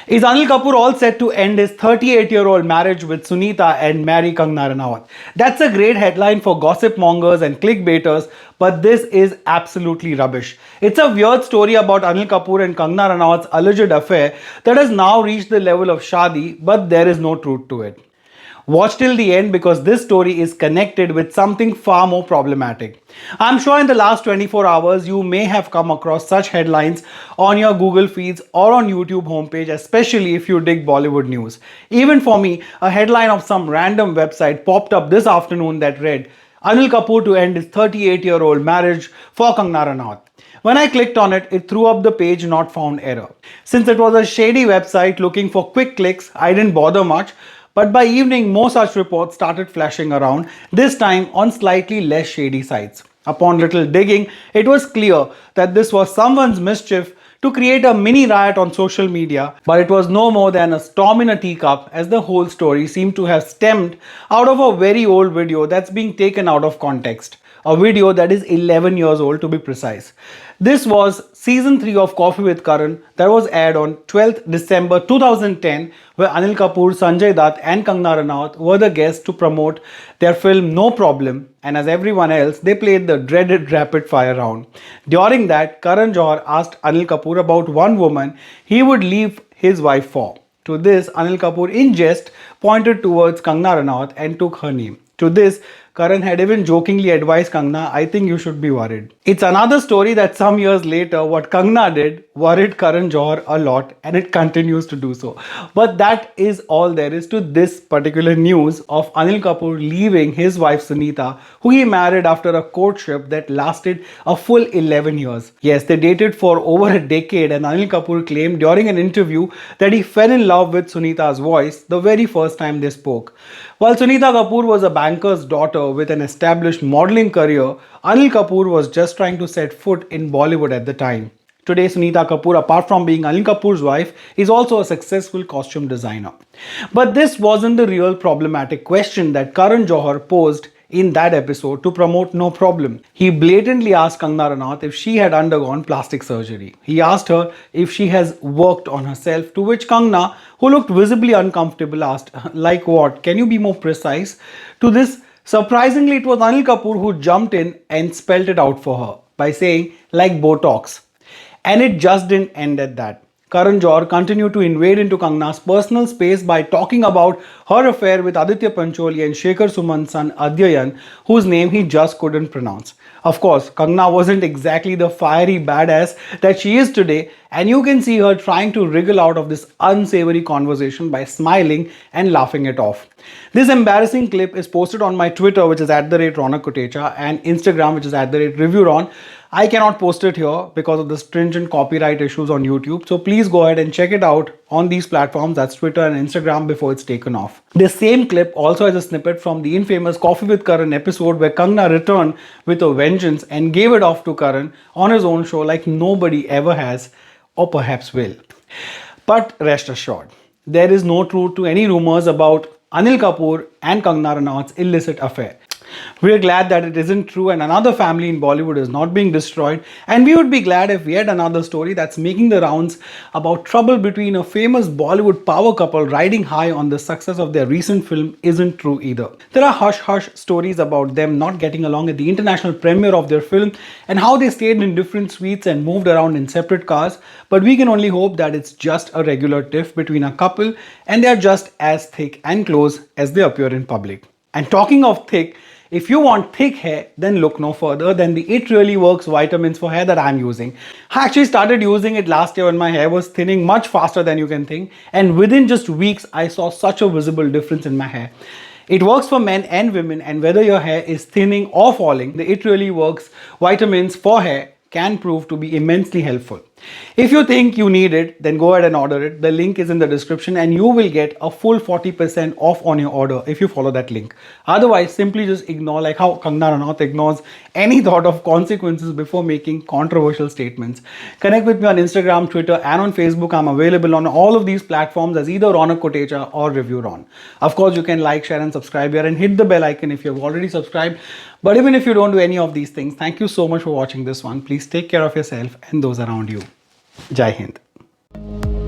Is Anil Kapoor all set to end his 38-year-old marriage with Sunita and marry Kangana Ranaut? That's a great headline for gossip mongers and clickbaiters, but this is absolutely rubbish. It's a weird story about Anil Kapoor and Kangana Ranaut's alleged affair that has now reached the level of shadi, but there is no truth to it. Watch till the end because this story is connected with something far more problematic. I'm sure in the last 24 hours you may have come across such headlines on your Google feeds or on YouTube homepage, especially if you dig Bollywood news. Even for me, a headline of some random website popped up this afternoon that read, Anil Kapoor to end his 38-year-old marriage for Kangana Ranaut. When I clicked on it, it threw up the page not found error. Since it was a shady website looking for quick clicks, I didn't bother much. But by evening, more such reports started flashing around, this time on slightly less shady sites. Upon little digging, it was clear that this was someone's mischief to create a mini riot on social media, but it was no more than a storm in a teacup, as the whole story seemed to have stemmed out of a very old video that's being taken out of context. A video that is 11 years old to be precise. This was season 3 of Coffee with Karan that was aired on 12th December 2010, where Anil Kapoor, Sanjay Dutt and Kangana Ranaut were the guests to promote their film No Problem, and as everyone else, they played the dreaded rapid fire round. During that, Karan Johar asked Anil Kapoor about one woman he would leave his wife for. To this, Anil Kapoor in jest pointed towards Kangana Ranaut and took her name. To this, Karan had even jokingly advised Kangana, I think you should be worried. It's another story that some years later, what Kangana did worried Karan Johar a lot, and it continues to do so. But that is all there is to this particular news of Anil Kapoor leaving his wife Sunita, who he married after a courtship that lasted a full 11 years. Yes, they dated for over a decade, and Anil Kapoor claimed during an interview that he fell in love with Sunita's voice the very first time they spoke. While Sunita Kapoor was a banker's daughter with an established modeling career, Anil Kapoor was just trying to set foot in Bollywood at the time. Today, Sunita Kapoor, apart from being Anil Kapoor's wife, is also a successful costume designer. But this wasn't the real problematic question that Karan Johar posed in that episode to promote No Problem. He blatantly asked Kangana Ranaut if she had undergone plastic surgery. He asked her if she has worked on herself, to which Kangana, who looked visibly uncomfortable, asked, like what? Can you be more precise? To this, surprisingly, it was Anil Kapoor who jumped in and spelled it out for her by saying, like Botox. And it just didn't end at that. Karan Johar continued to invade into Kangana's personal space by talking about her affair with Aditya Pancholi and Shekhar Suman's son Adyayan, whose name he just couldn't pronounce. Of course, Kangana wasn't exactly the fiery badass that she is today, and you can see her trying to wriggle out of this unsavory conversation by smiling and laughing it off. This embarrassing clip is posted on my Twitter, which is @Ronak Kotecha, and Instagram, which is @ReviewRon. I cannot post it here because of the stringent copyright issues on YouTube. So please go ahead and check it out on these platforms, that's Twitter and Instagram, before it's taken off. This same clip also has a snippet from the infamous Coffee with Karan episode where Kangana returned with a vengeance and gave it off to Karan on his own show like nobody ever has or perhaps will. But rest assured, there is no truth to any rumors about Anil Kapoor and Kangana Ranaut's illicit affair. We are glad that it isn't true and another family in Bollywood is not being destroyed, and we would be glad if we had another story that's making the rounds about trouble between a famous Bollywood power couple riding high on the success of their recent film isn't true either. There are hush-hush stories about them not getting along at the international premiere of their film and how they stayed in different suites and moved around in separate cars, but we can only hope that it's just a regular tiff between a couple and they are just as thick and close as they appear in public. And talking of thick, if you want thick hair, then look no further than the It Really Works vitamins for hair that I'm using. I actually started using it last year when my hair was thinning much faster than you can think, and within just weeks, I saw such a visible difference in my hair. It works for men and women, and whether your hair is thinning or falling, the It Really Works vitamins for hair can prove to be immensely helpful. If you think you need it, then go ahead and order it. The link is in the description and you will get a full 40% off on your order if you follow that link. Otherwise, simply just ignore, like how Kangana Ranaut ignores any thought of consequences before making controversial statements. Connect with me on Instagram, Twitter and on Facebook. I'm available on all of these platforms as either Ronak Kotecha or ReviewRon. Of course, you can like, share and subscribe here and hit the bell icon if you have already subscribed. But even if you don't do any of these things, thank you so much for watching this one. Please take care of yourself and those around you. Jai Hind.